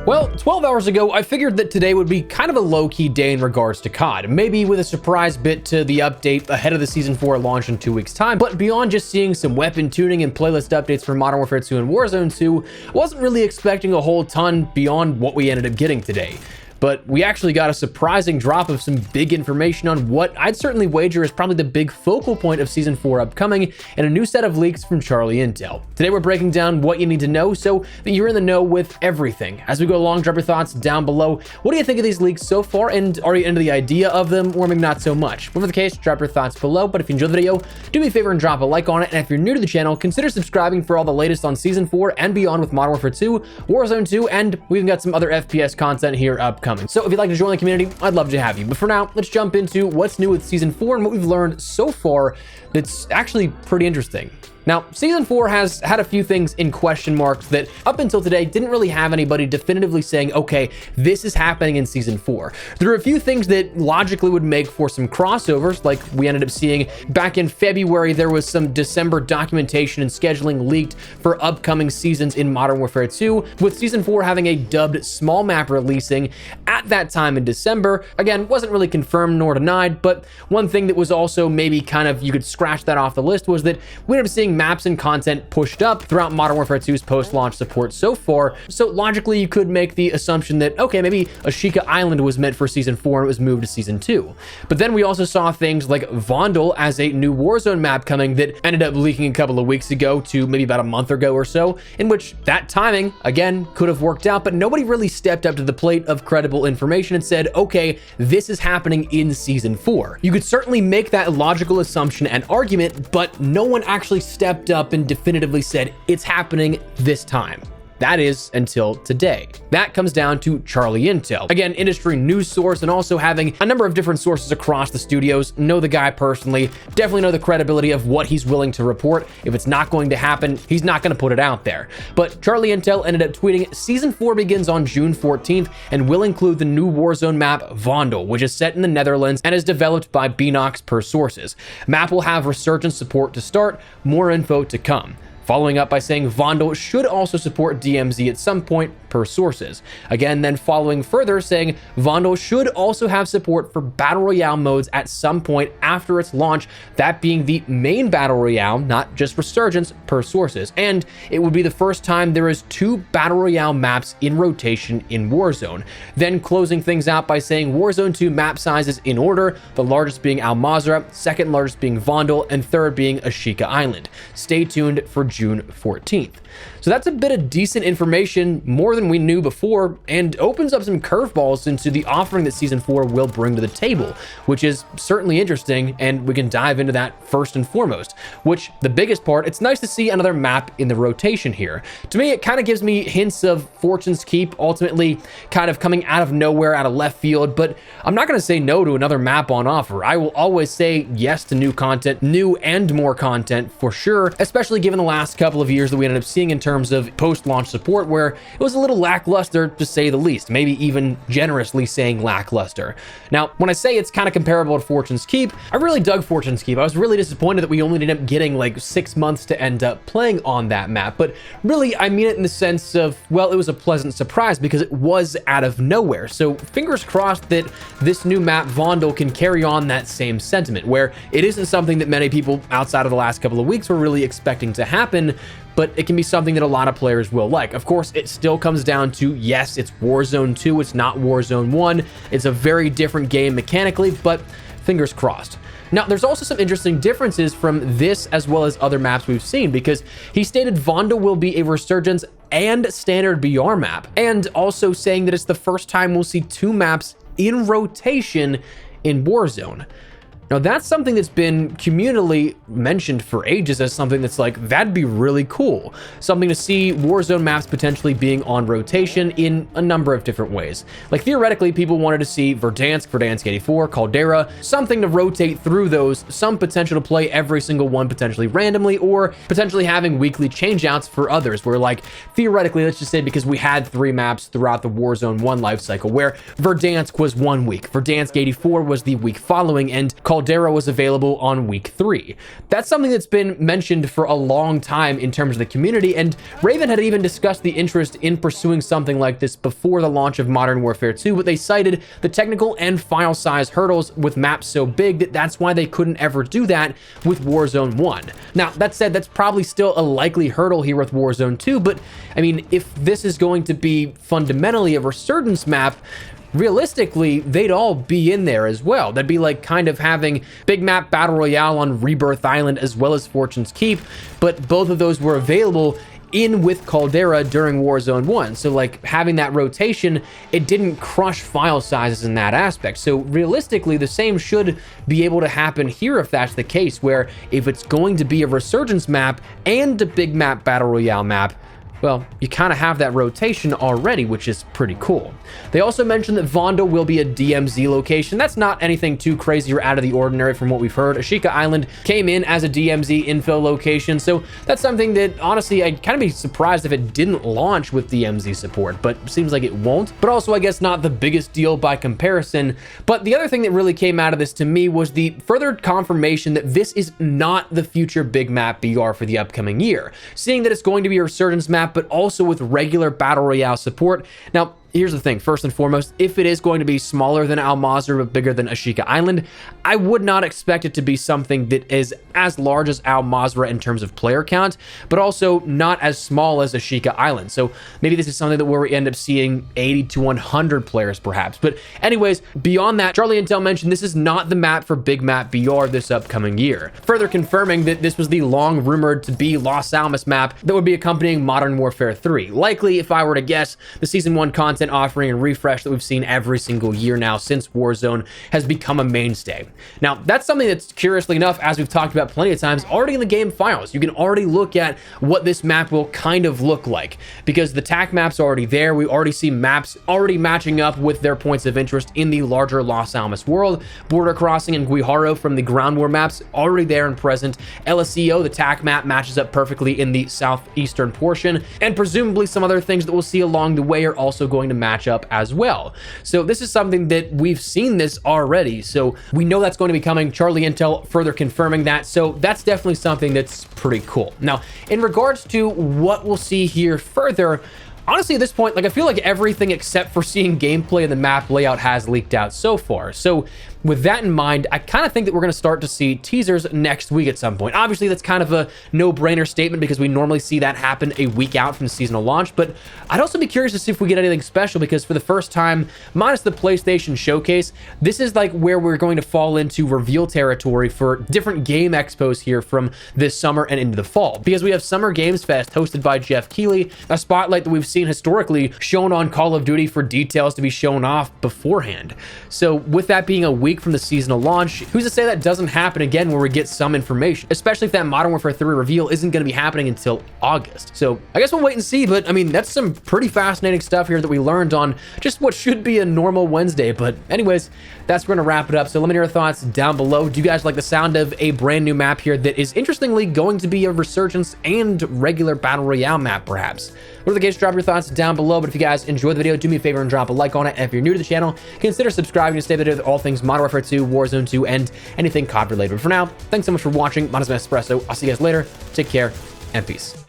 Well, 12 hours ago, I figured that today would be kind of a low-key day in regards to COD, maybe with a surprise bit to the update ahead of the Season 4 launch in 2 weeks' time, but beyond just seeing some weapon tuning and playlist updates for Modern Warfare 2 and Warzone 2, I wasn't really expecting a whole ton beyond what we ended up getting today. But we actually got a surprising drop of some big information on what I'd certainly wager is probably the big focal point of Season 4 upcoming, and a new set of leaks from Charlie Intel. Today we're breaking down what you need to know so that you're in the know with everything. As we go along, drop your thoughts down below. What do you think of these leaks so far, and are you into the idea of them, or maybe not so much? Whatever the case, drop your thoughts below, but if you enjoyed the video, do me a favor and drop a like on it, and if you're new to the channel, consider subscribing for all the latest on Season 4 and beyond with Modern Warfare 2, Warzone 2, and we've even got some other FPS content here upcoming. So if you'd like to join the community, I'd love to have you. But for now, let's jump into what's new with Season 4 and what we've learned so far that's actually pretty interesting. Now, Season 4 has had a few things in question marks that up until today didn't really have anybody definitively saying, okay, this is happening in Season 4. There are a few things that logically would make for some crossovers, like we ended up seeing back in February. There was some December documentation and scheduling leaked for upcoming seasons in Modern Warfare 2, with Season 4 having a dubbed small map releasing at that time in December. Again, wasn't really confirmed nor denied, but one thing that was also maybe kind of, you could scratch that off the list, was that we ended up seeing maps and content pushed up throughout Modern Warfare 2's post-launch support so far. So logically, you could make the assumption that, okay, maybe Ashika Island was meant for Season 4 and it was moved to Season 2. But then we also saw things like Vandal as a new Warzone map coming that ended up leaking a couple of weeks ago to maybe about a month ago or so, in which that timing, again, could have worked out, but nobody really stepped up to the plate of credible information and said, okay, this is happening in Season 4. You could certainly make that logical assumption and argument, but no one actually stepped up and definitively said it's happening this time. That is until today. That comes down to Charlie Intel. Again, industry news source, and also having a number of different sources across the studios. Know the guy personally, definitely know the credibility of what he's willing to report. If it's not going to happen, he's not going to put it out there. But Charlie Intel ended up tweeting, Season 4 begins on June 14th and will include the new Warzone map Vandal, which is set in the Netherlands and is developed by Beanox per sources. Map will have resurgence support to start, more info to come. Following up by saying Vandal should also support DMZ at some point per sources. Again, then following further saying Vandal should also have support for Battle Royale modes at some point after its launch, that being the main Battle Royale, not just Resurgence per sources. And it would be the first time there is 2 Battle Royale maps in rotation in Warzone. Then closing things out by saying Warzone 2 map sizes in order, the largest being Al Mazrah, second largest being Vandal, and third being Ashika Island. Stay tuned for June 14th. So that's a bit of decent information, more than we knew before, and opens up some curveballs into the offering that Season 4 will bring to the table, which is certainly interesting, and we can dive into that first and foremost. Which, the biggest part, it's nice to see another map in the rotation here. To me, it kind of gives me hints of Fortune's Keep, ultimately kind of coming out of nowhere, out of left field, but I'm not going to say no to another map on offer. I will always say yes to new content, new and more content for sure, especially given the last couple of years that we ended up seeing in terms of post-launch support, where it was a little lackluster to say the least, maybe even generously saying lackluster. Now, when I say it's kind of comparable to Fortune's Keep, I really dug Fortune's Keep. I was really disappointed that we only ended up getting like 6 months to end up playing on that map, but really I mean it in the sense of, well, it was a pleasant surprise because it was out of nowhere. So fingers crossed that this new map Vandal can carry on that same sentiment, where it isn't something that many people outside of the last couple of weeks were really expecting to happen, but it can be something that a lot of players will like. Of course, it still comes down to, yes, it's Warzone 2, it's not Warzone 1. It's a very different game mechanically, but fingers crossed. Now, there's also some interesting differences from this as well as other maps we've seen, because he stated Vandal will be a Resurgence and standard BR map, and also saying that it's the first time we'll see 2 maps in rotation in Warzone. Now, that's something that's been communally mentioned for ages as something that's like, that'd be really cool. Something to see Warzone maps potentially being on rotation in a number of different ways. Like, theoretically, people wanted to see Verdansk, Verdansk 84, Caldera, something to rotate through those, some potential to play every single one potentially randomly, or potentially having weekly changeouts for others, where, like, theoretically, let's just say because we had 3 maps throughout the Warzone 1 lifecycle, where Verdansk was 1 week, Verdansk 84 was the week following, and Caldera was available on week 3. That's something that's been mentioned for a long time in terms of the community, and Raven had even discussed the interest in pursuing something like this before the launch of Modern Warfare 2, but they cited the technical and file size hurdles with maps so big that that's why they couldn't ever do that with Warzone 1. Now, that said, that's probably still a likely hurdle here with Warzone 2, but I mean, if this is going to be fundamentally a resurgence map, realistically, they'd all be in there as well. That'd be like kind of having big map battle royale on Rebirth Island as well as Fortune's Keep, but both of those were available in with Caldera during Warzone 1. So like having that rotation, it didn't crush file sizes in that aspect. So realistically, the same should be able to happen here if that's the case, where if it's going to be a resurgence map and a big map battle royale map, well, you kind of have that rotation already, which is pretty cool. They also mentioned that Vandal will be a DMZ location. That's not anything too crazy or out of the ordinary from what we've heard. Ashika Island came in as a DMZ infill location, so that's something that, honestly, I'd kind of be surprised if it didn't launch with DMZ support, but seems like it won't. But also, I guess, not the biggest deal by comparison. But the other thing that really came out of this to me was the further confirmation that this is not the future big map BR for the upcoming year. Seeing that it's going to be a resurgence map, but also with regular battle royale support. Now, here's the thing, first and foremost, if it is going to be smaller than Al Mazrah but bigger than Ashika Island, I would not expect it to be something that is as large as Al Mazrah in terms of player count, but also not as small as Ashika Island. So maybe this is something that where we end up seeing 80 to 100 players perhaps. But anyways, beyond that, Charlie Intel mentioned this is not the map for Big Map BR this upcoming year, further confirming that this was the long rumored to be Los Alamos map that would be accompanying Modern Warfare 3. Likely, if I were to guess, the Season 1 content offering and refresh that we've seen every single year now since Warzone has become a mainstay. Now, that's something that's, curiously enough, as we've talked about plenty of times, already in the game files. You can already look at what this map will kind of look like, because the TAC map's already there. We already see maps already matching up with their points of interest in the larger Los Alamos world. Border Crossing and Guijarro from the ground war maps already there and present. LSEO, the TAC map, matches up perfectly in the southeastern portion, and presumably some other things that we'll see along the way are also going to match up as well. So this is something that we've seen this already, so we know that's going to be coming. Charlie Intel further confirming that, so that's definitely something that's pretty cool. Now, in regards to what we'll see here further, honestly, at this point, like, I feel like everything except for seeing gameplay and the map layout has leaked out so far. So with that in mind, I kind of think that we're going to start to see teasers next week at some point. Obviously, that's kind of a no-brainer statement because we normally see that happen a week out from the seasonal launch, but I'd also be curious to see if we get anything special, because for the first time, minus the PlayStation Showcase, this is like where we're going to fall into reveal territory for different game expos here from this summer and into the fall, because we have Summer Games Fest hosted by Jeff Keighley, a spotlight that we've seen historically shown on Call of Duty for details to be shown off beforehand. So with that being a week from the seasonal launch, who's to say that doesn't happen again where we get some information, especially if that Modern Warfare 3 reveal isn't going to be happening until August. So I guess we'll wait and see, but I mean, that's some pretty fascinating stuff here that we learned on just what should be a normal Wednesday. But anyways, that's going to wrap it up. So let me know your thoughts down below. Do you guys like the sound of a brand new map here that is interestingly going to be a resurgence and regular battle royale map perhaps? Whatever the case, drop your thoughts down below. But if you guys enjoyed the video, do me a favor and drop a like on it. And if you're new to the channel, consider subscribing to stay updated with all things Modern Warfare 2, Warzone 2, and anything COD related. But for now, thanks so much for watching. My name is Espresso. I'll see you guys later. Take care and peace.